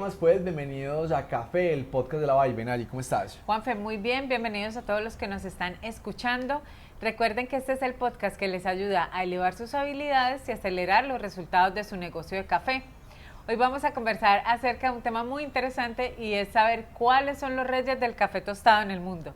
más pues? Bienvenidos a Café, el podcast de la Vibe. Nari, ¿cómo estás? Juanfe, muy bien, bienvenidos a todos los que nos están escuchando. Recuerden que este es el podcast que les ayuda a elevar sus habilidades y acelerar los resultados de su negocio de café. Hoy vamos a conversar acerca de un tema muy interesante y es saber cuáles son los reyes del café tostado en el mundo.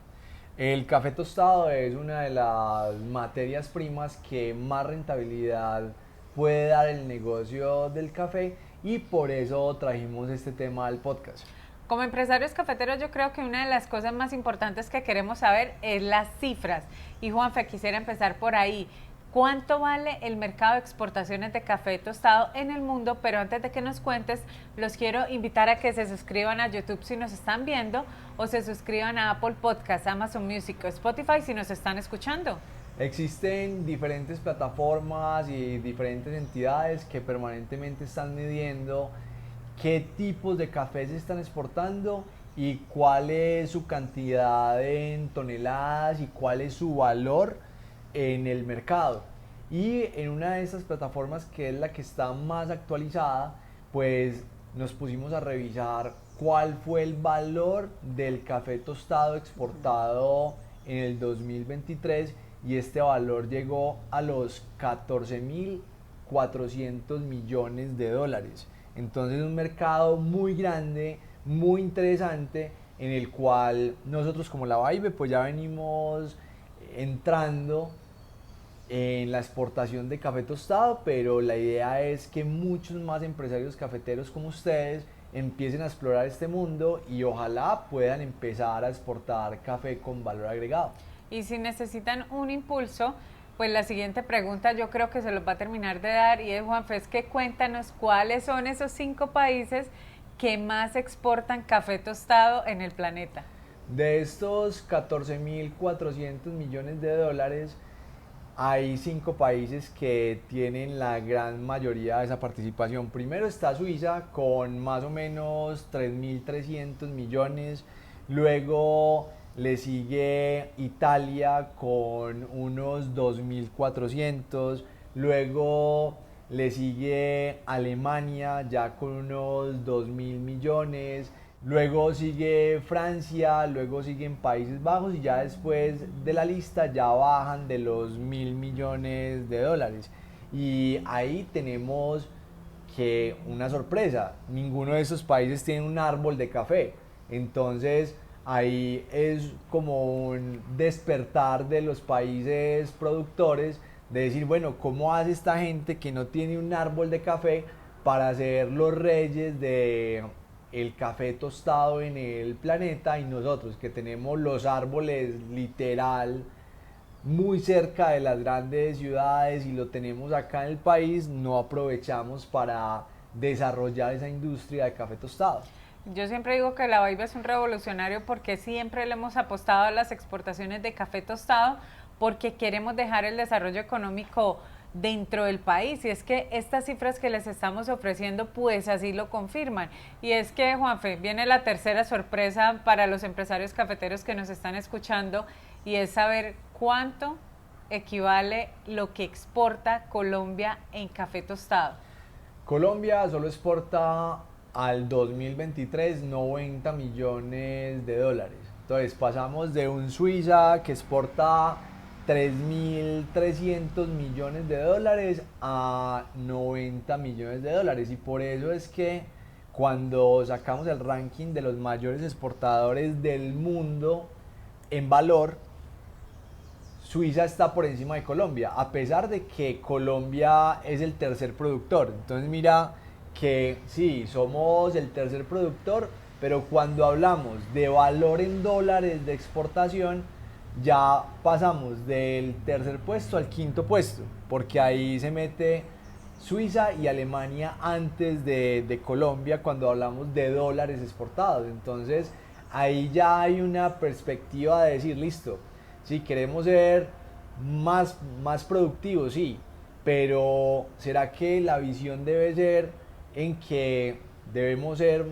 El café tostado es una de las materias primas que más rentabilidad puede dar el negocio del café y por eso trajimos este tema al podcast. Como empresarios cafeteros, yo creo que una de las cosas más importantes que queremos saber es las cifras. Y Juanfe, quisiera empezar por ahí. ¿Cuánto vale el mercado de exportaciones de café tostado en el mundo? Pero antes de que nos cuentes, los quiero invitar a que se suscriban a YouTube si nos están viendo o se suscriban a Apple Podcasts, Amazon Music o Spotify si nos están escuchando. Existen diferentes plataformas y diferentes entidades que permanentemente están midiendo qué tipos de café se están exportando y cuál es su cantidad en toneladas y cuál es su valor en el mercado. Y en una de esas plataformas, que es la que está más actualizada, pues nos pusimos a revisar cuál fue el valor del café tostado exportado en el 2023 y este valor llegó a los 14.400 millones de dólares. Entonces un mercado muy grande, muy interesante, en el cual nosotros como la Vibe pues ya venimos entrando en la exportación de café tostado, pero la idea es que muchos más empresarios cafeteros como ustedes empiecen a explorar este mundo y ojalá puedan empezar a exportar café con valor agregado. Y si necesitan un impulso, pues la siguiente pregunta yo creo que se los va a terminar de dar y es, Juanfe, es que cuéntanos cuáles son esos 5 países que más exportan café tostado en el planeta. De estos 14.400 millones de dólares, hay 5 países que tienen la gran mayoría de esa participación. Primero está Suiza con más o menos 3.300 millones. Luego le sigue Italia con unos 2.400. Luego le sigue Alemania ya con unos 2.000 millones. Luego sigue Francia, luego siguen Países Bajos y ya después de la lista ya bajan de los 1.000 millones de dólares. Y ahí tenemos que una sorpresa, ninguno de esos países tiene un árbol de café. Entonces ahí es como un despertar de los países productores de decir, bueno, ¿cómo hace esta gente que no tiene un árbol de café para ser los reyes de el café tostado en el planeta? Y nosotros que tenemos los árboles literal muy cerca de las grandes ciudades y lo tenemos acá en el país, no aprovechamos para desarrollar esa industria de café tostado. Yo siempre digo que la Vibe es un revolucionario porque siempre le hemos apostado a las exportaciones de café tostado porque queremos dejar el desarrollo económico dentro del país y es que estas cifras que les estamos ofreciendo pues así lo confirman y es que, Juanfe, viene la tercera sorpresa para los empresarios cafeteros que nos están escuchando y es saber cuánto equivale lo que exporta Colombia en café tostado. Colombia solo exporta al 2023 90 millones de dólares. Entonces pasamos de un Suiza que exporta 3.300 millones de dólares a 90 millones de dólares. Y por eso es que cuando sacamos el ranking de los mayores exportadores del mundo en valor, Suiza está por encima de Colombia, a pesar de que Colombia es el tercer productor. Entonces mira que sí, somos el tercer productor, pero cuando hablamos de valor en dólares de exportación, ya pasamos del tercer puesto al quinto puesto, porque ahí se mete Suiza y Alemania antes de Colombia cuando hablamos de dólares exportados. Entonces ahí ya hay una perspectiva de decir, listo, si queremos ser más productivos, sí, pero ¿será que la visión debe ser en que debemos ser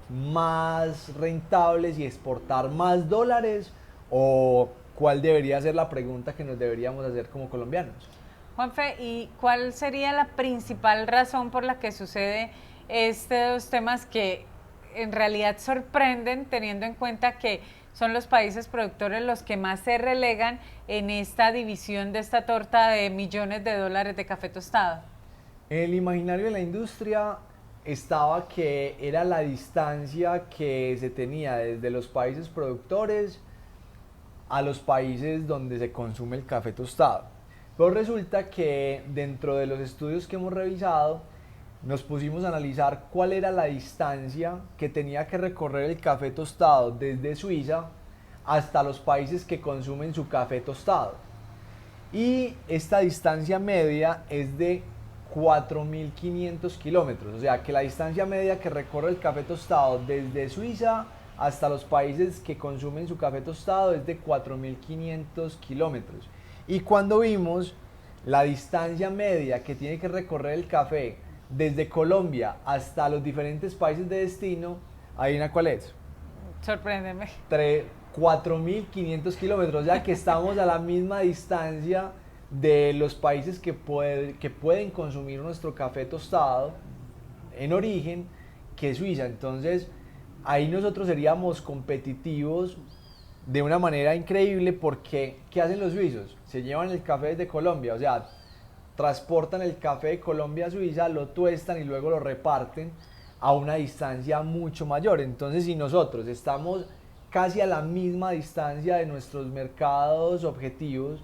más rentables y exportar más dólares? ¿O cuál debería ser la pregunta que nos deberíamos hacer como colombianos? Juanfe, ¿y cuál sería la principal razón por la que sucede estos temas que en realidad sorprenden teniendo en cuenta que son los países productores los que más se relegan en esta división de esta torta de millones de dólares de café tostado? En el imaginario de la industria estaba que era la distancia que se tenía desde los países productores a los países donde se consume el café tostado. Pero resulta que dentro de los estudios que hemos revisado, nos pusimos a analizar cuál era la distancia que tenía que recorrer el café tostado desde Suiza hasta los países que consumen su café tostado. Y esta distancia media es de 4.500 kilómetros, o sea que la distancia media que recorre el café tostado desde Suiza hasta los países que consumen su café tostado es de 4.500 kilómetros. Y cuando vimos la distancia media que tiene que recorrer el café desde Colombia hasta los diferentes países de destino, ¿adivina cuál es? Sorpréndeme. 4.500 kilómetros, ya que estamos a la misma distancia de los países que pueden consumir nuestro café tostado en origen que Suiza. Entonces, ahí nosotros seríamos competitivos de una manera increíble porque ¿qué hacen los suizos? Se llevan el café desde Colombia, o sea, transportan el café de Colombia a Suiza, lo tuestan y luego lo reparten a una distancia mucho mayor. Entonces, si nosotros estamos casi a la misma distancia de nuestros mercados objetivos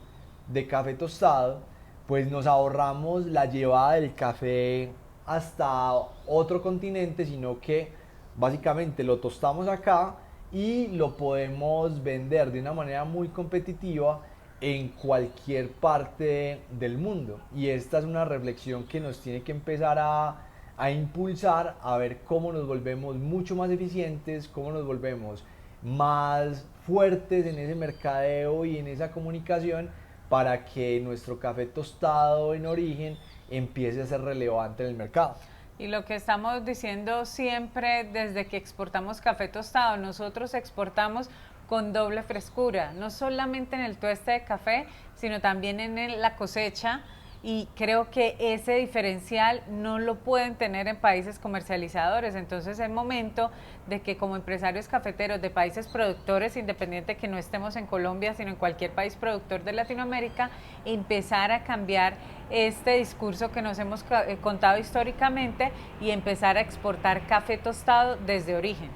de café tostado, pues nos ahorramos la llevada del café hasta otro continente, sino que básicamente lo tostamos acá y lo podemos vender de una manera muy competitiva en cualquier parte del mundo. Y esta es una reflexión que nos tiene que empezar a impulsar a ver cómo nos volvemos mucho más eficientes, cómo nos volvemos más fuertes en ese mercadeo y en esa comunicación para que nuestro café tostado en origen empiece a ser relevante en el mercado. Y lo que estamos diciendo siempre desde que exportamos café tostado, nosotros exportamos con doble frescura, no solamente en el tueste de café, sino también en la cosecha, y creo que ese diferencial no lo pueden tener en países comercializadores. Entonces es momento de que como empresarios cafeteros de países productores, independiente que no estemos en Colombia, sino en cualquier país productor de Latinoamérica, empezar a cambiar este discurso que nos hemos contado históricamente y empezar a exportar café tostado desde origen.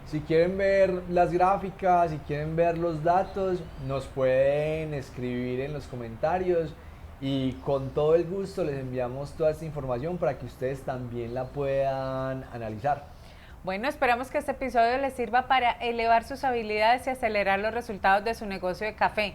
Si quieren ver las gráficas, si quieren ver los datos, nos pueden escribir en los comentarios y con todo el gusto les enviamos toda esta información para que ustedes también la puedan analizar. Bueno, esperamos que este episodio les sirva para elevar sus habilidades y acelerar los resultados de su negocio de café.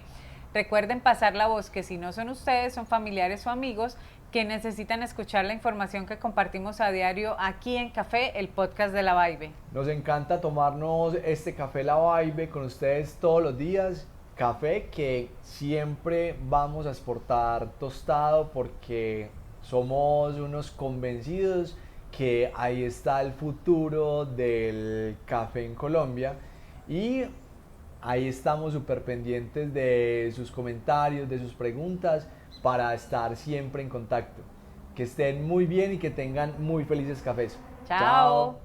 Recuerden pasar la voz, que si no son ustedes, son familiares o amigos que necesitan escuchar la información que compartimos a diario aquí en Café, el podcast de La Vibe. Nos encanta tomarnos este café La Vibe con ustedes todos los días. Café que siempre vamos a exportar tostado porque somos unos convencidos que ahí está el futuro del café en Colombia y ahí estamos súper pendientes de sus comentarios, de sus preguntas para estar siempre en contacto. Que estén muy bien y que tengan muy felices cafés. Chao.